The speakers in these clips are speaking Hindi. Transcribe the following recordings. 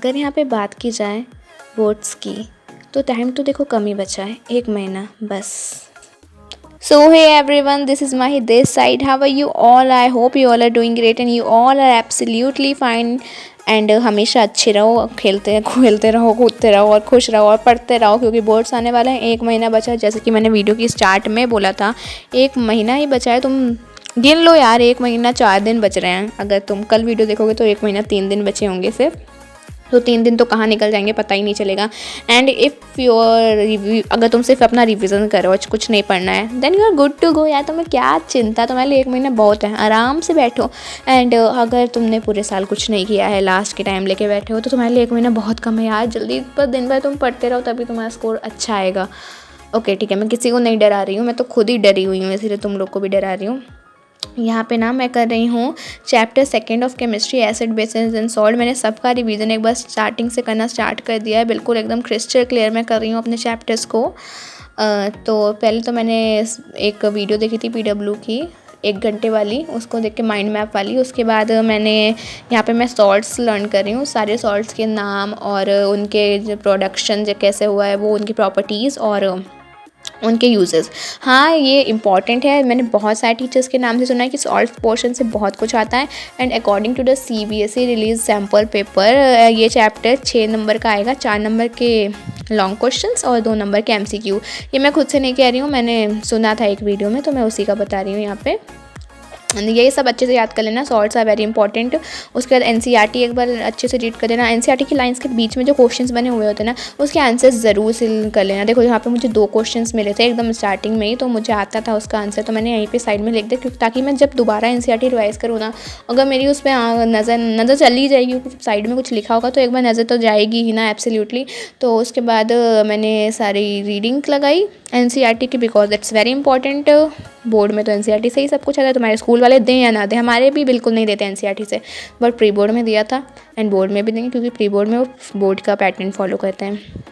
अगर यहाँ पे बात की जाए बोर्ड्स की तो टाइम तो देखो कम ही बचा है, 1 महीना बस। So hey everyone, this is Mahi this side. How are you all? I hope you all are doing great and you all are absolutely fine. And हमेशा अच्छे रहो, खेलते रहो, कूदते रहो और खुश रहो और पढ़ते रहो, क्योंकि बोर्ड्स आने वाले हैं। 1 महीना बचा है, जैसे कि मैंने वीडियो की स्टार्ट में बोला था 1 महीना ही बचा है। तुम गिन लो यार, 1 महीना 4 दिन बच रहे हैं। अगर तुम कल वीडियो देखोगे तो 1 महीना 3 दिन बचे होंगे सिर्फ, तो 3 दिन तो कहाँ निकल जाएंगे पता ही नहीं चलेगा। एंड इफ़ योर अगर तुम सिर्फ अपना रिवीजन करो, कुछ नहीं पढ़ना है, then you are good to go यार। तुम्हें क्या चिंता, तुम्हारे लिए 1 महीना बहुत है, आराम से बैठो। एंड अगर तुमने पूरे साल कुछ नहीं किया है, लास्ट के टाइम लेके बैठे हो, तो तुम्हारे लिए 1 महीना बहुत कम है यार। जल्दी पर दिन भर तुम पढ़ते रहो, तभी तुम्हारा स्कोर अच्छा आएगा। ओके ठीक है, मैं किसी को नहीं डरा रही हूँ, मैं तो खुद ही डरी हुई हूँ, इसीलिए तुम लोग को भी डरा रही हूँ। यहाँ पे ना मैं कर रही हूँ chapter 2 of chemistry, acid basis and salt. मैंने सबका रिवीजन एक बार स्टार्टिंग से करना स्टार्ट कर दिया है, बिल्कुल एकदम क्रिस्टल क्लियर मैं कर रही हूँ अपने चैप्टर्स को। तो पहले तो मैंने एक वीडियो देखी थी PW की 1 घंटे वाली, उसको देख के माइंड मैप वाली। उसके बाद मैंने यहाँ पे मैं सॉल्ट्स लर्न कर रही हूँ, सारे सॉल्ट्स के नाम और उनके जो प्रोडक्शन जो कैसे हुआ है वो, उनकी प्रॉपर्टीज़ और उनके यूजेस। हाँ ये इंपॉर्टेंट है, मैंने बहुत सारे टीचर्स के नाम से सुना है कि सॉल्ट पोर्शन से बहुत कुछ आता है। And according to the CBSE release sample paper, ये चैप्टर 6 नंबर का आएगा, 4 नंबर के लॉन्ग क्वेश्चंस और 2 नंबर के MCQ। ये मैं खुद से नहीं कह रही हूँ, मैंने सुना था एक वीडियो में, तो मैं उसी का बता रही हूँ यहाँ पे। ये सब अच्छे से याद कर लेना, सॉल्ट्स आर वेरी इंपॉर्टेंट। उसके बाद NCERT एक बार अच्छे से रीड कर लेना। NCERT की लाइंस के बीच में जो क्वेश्चंस बने हुए होते हैं ना, उसके आंसर्स ज़रूर से कर लेना। देखो यहाँ पे मुझे 2 क्वेश्चंस मिले थे एकदम स्टार्टिंग में ही, तो मुझे आता था उसका आंसर, तो मैंने यहीं पे साइड में लिख दिया, क्योंकि ताकि मैं जब दोबारा NCERT रिवाइज़ करूँ ना, अगर मेरी उस पर नज़र चली जाएगी, साइड में कुछ लिखा होगा तो एक बार नज़र तो जाएगी ही ना, एब्सोल्युटली। तो उसके बाद मैंने सारी रीडिंग लगाई NCERT की, because it's very important. Board में तो NCERT से ही सब कुछ आता है, तुम्हारे स्कूल वाले दें या ना दें, हमारे भी बिल्कुल नहीं देते NCERT से, बट प्री बोर्ड में दिया था एंड बोर्ड में भी देंगे, क्योंकि प्री बोर्ड में वो बोर्ड का पैटर्न फॉलो करते हैं।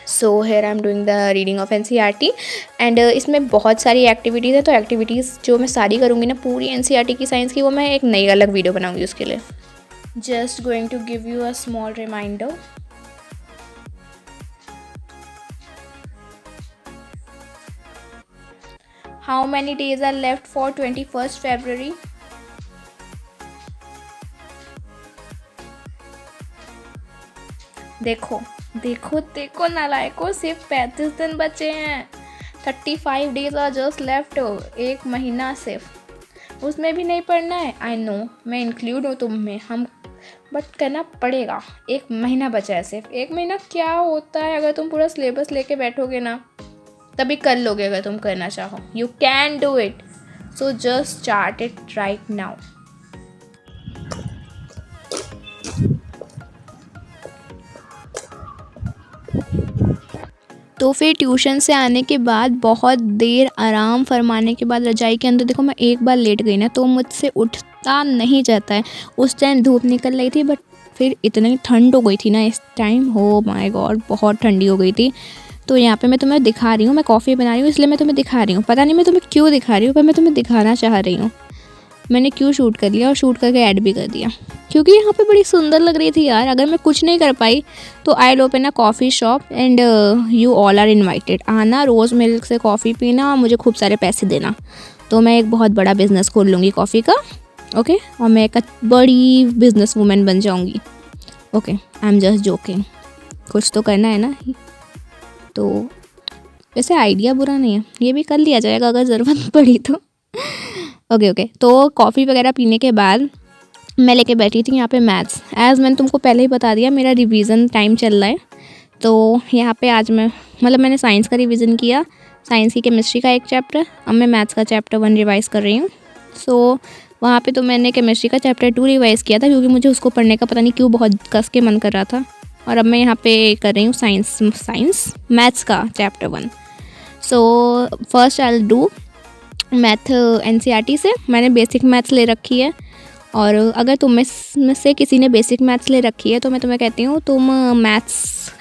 So here I am doing the reading of NCERT and इसमें बहुत सारी एक्टिविटीज़ है, तो एक्टिविटीज़ जो मैं सारी करूँगी ना पूरी NCERT की साइंस की, वो मैं एक नई अलग वीडियो बनाऊँगी उसके लिए। Just going to give you a small reminder. How many days are left for 21st February? देखो देखो देखो नालायकों, सिर्फ 35 दिन बचे हैं। 35 days are just left, 1 महीना सिर्फ, उसमें भी नहीं पढ़ना है। आई नो मैं इंक्लूड हूँ तुम में, हम बट करना पड़ेगा। 1 महीना बचा है सिर्फ। 1 महीना क्या होता है, अगर तुम पूरा सिलेबस लेके बैठोगे ना तभी कर लोगे, अगर तुम करना चाहो। You can do it, so just start it right now. तो फिर ट्यूशन से आने के बाद बहुत देर आराम फरमाने के बाद रजाई के अंदर देखो मैं एक बार लेट गई ना, तो मुझसे उठता नहीं जाता है। उस टाइम धूप निकल रही थी, बट फिर इतनी ठंड हो गई थी ना इस टाइम, हो माय गॉड बहुत ठंडी हो गई थी। तो यहाँ पे मैं तुम्हें दिखा रही हूँ, मैं कॉफ़ी बना रही हूँ इसलिए मैं तुम्हें दिखा रही हूँ। पता नहीं मैं तुम्हें क्यों दिखा रही हूँ, पर मैं तुम्हें दिखाना चाह रही हूँ। मैंने क्यों शूट कर लिया और शूट करके ऐड भी कर दिया, क्योंकि यहाँ पे बड़ी सुंदर लग रही थी यार। अगर मैं कुछ नहीं कर पाई तो I will open a coffee shop and you all are invited. आना, रोज़ मिल्क से कॉफ़ी पीना और मुझे खूब सारे पैसे देना, तो मैं एक बहुत बड़ा बिजनेस खोल लूँगी कॉफ़ी का। ओके और मैं एक बड़ी बिजनेस वूमेन बन जाऊँगी। Okay I am just joking, कुछ तो करना है ना। तो वैसे आइडिया बुरा नहीं है, ये भी कर लिया जाएगा अगर ज़रूरत पड़ी तो। ओके तो कॉफ़ी वगैरह पीने के बाद मैं लेके बैठी थी यहाँ पे मैथ्स। एज़ मैंने तुमको पहले ही बता दिया मेरा रिवीजन टाइम चल रहा है, तो यहाँ पे आज मैंने साइंस का रिवीजन किया, साइंस की केमिस्ट्री का एक चैप्टर। अब मैं मैथ्स का चैप्टर 1 रिवाइज़ कर रही हूँ। सो वहाँ पे तो मैंने केमिस्ट्री का चैप्टर 2 रिवाइज़ किया था, क्योंकि मुझे उसको पढ़ने का पता नहीं क्यों बहुत कस के मन कर रहा था। और अब मैं यहाँ पे कर रही हूँ मैथ्स का chapter 1। So first I will do math NCERT से। मैंने बेसिक मैथ्स ले रखी है, और अगर तुम में से किसी ने बेसिक मैथ्स ले रखी है तो मैं तुम्हें कहती हूँ तुम मैथ्स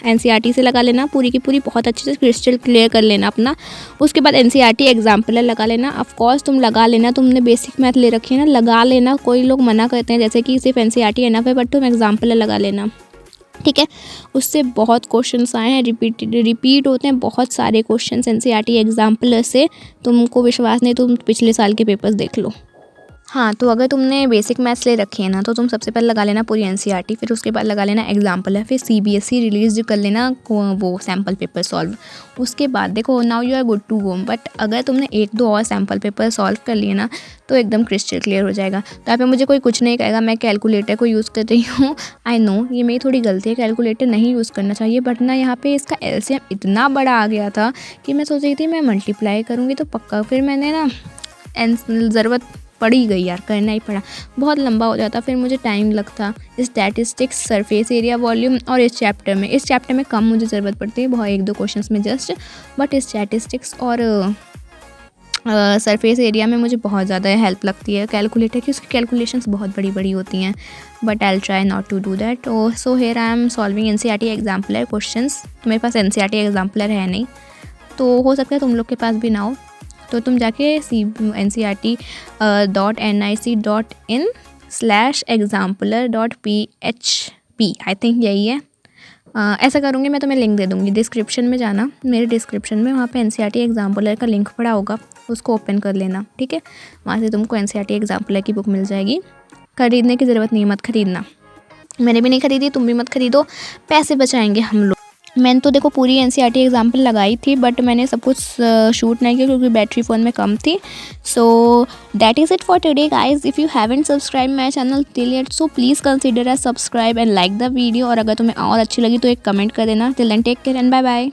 NCERT से लगा लेना पूरी की पूरी, बहुत अच्छे से क्रिस्टल क्लियर कर लेना अपना। उसके बाद NCERT एग्जाम्पलर लगा लेना। ऑफकोर्स तुम लगा लेना, तुमने बेसिक मैथ ले रखी है ना, लगा लेना। कोई लोग मना करते हैं जैसे कि सिर्फ NCERT एनफ है, बट तुम एग्जाम्पलर लगा लेना। ठीक है। उससे बहुत क्वेश्चंस आए हैं, रिपीट होते हैं बहुत सारे क्वेश्चंस एनसीईआरटी एग्जाम्पलर से। तुमको विश्वास नहीं, तुम पिछले साल के पेपर्स देख लो। हाँ, तो अगर तुमने बेसिक मैथ्स ले रखे हैं ना, तो तुम सबसे पहले लगा लेना पूरी एनसीईआरटी, फिर उसके बाद लगा लेना एग्जाम्पल है, फिर सीबीएसई रिलीज कर लेना वो सैम्पल पेपर सॉल्व। उसके बाद देखो now you are good to go. But अगर तुमने 1-2 और सैम्पल पेपर सॉल्व कर लिए ना, तो एकदम क्रिस्टल क्लियर हो जाएगा। तो यहाँ पे मुझे कोई कुछ नहीं कहेगा, मैं कैलकुलेटर को यूज़ कर रही हूँ। आई नो ये मेरी थोड़ी गलती है, कैलकुलेटर नहीं यूज़ करना चाहिए, बट ना यहाँ पे इसका एलसीएम इतना बड़ा आ गया था कि मैं सोच रही थी मैं मल्टीप्लाई करूँगी तो पक्का, फिर मैंने ना ज़रूरत पड़ी गई यार, करना ही पड़ा। बहुत लंबा हो जाता, फिर मुझे टाइम लगता। स्टैटिस्टिक्स, सरफेस एरिया, वॉल्यूम और इस चैप्टर में कम मुझे ज़रूरत पड़ती है, बहुत 1-2 क्वेश्चंस में जस्ट। बट स्टैटिस्टिक्स और सरफेस एरिया में मुझे बहुत ज़्यादा हेल्प लगती है कैलकुलेटर की, उसकी कैलकुलेशंस बहुत बड़ी बड़ी होती हैं। But I will try not to do that. So here I am solving NCERT exemplar questions. तो मेरे पास एनसीईआरटी एग्जाम्पलर है नहीं, तो हो सकता है तुम लोग के पास भी ना हो, तो तुम जाके ncrt.nic.in/exampler.php आई थिंक यही है। ऐसा करूँगी मैं, तुम्हें लिंक दे दूँगी डिस्क्रिप्शन में, जाना मेरे डिस्क्रिप्शन में, वहाँ पे एनसीईआरटी एग्जाम्पलर का लिंक पड़ा होगा, उसको ओपन कर लेना, ठीक है। वहाँ से तुमको एनसीईआरटी एग्जाम्पलर की बुक मिल जाएगी। खरीदने की ज़रूरत नहीं, मत खरीदना, मैंने भी नहीं खरीदी, तुम भी मत खरीदो, पैसे बचाएंगे हम लोग। मैंने तो देखो पूरी एनसीईआरटी एग्जाम्पल लगाई थी, बट मैंने सब कुछ शूट नहीं किया क्योंकि बैटरी फ़ोन में कम थी। So that is it for today guys. If you haven't subscribe my channel till yet, so please consider a subscribe and like the video. और अगर तुम्हें और अच्छी लगी तो एक कमेंट कर देना। Till then take care and bye bye.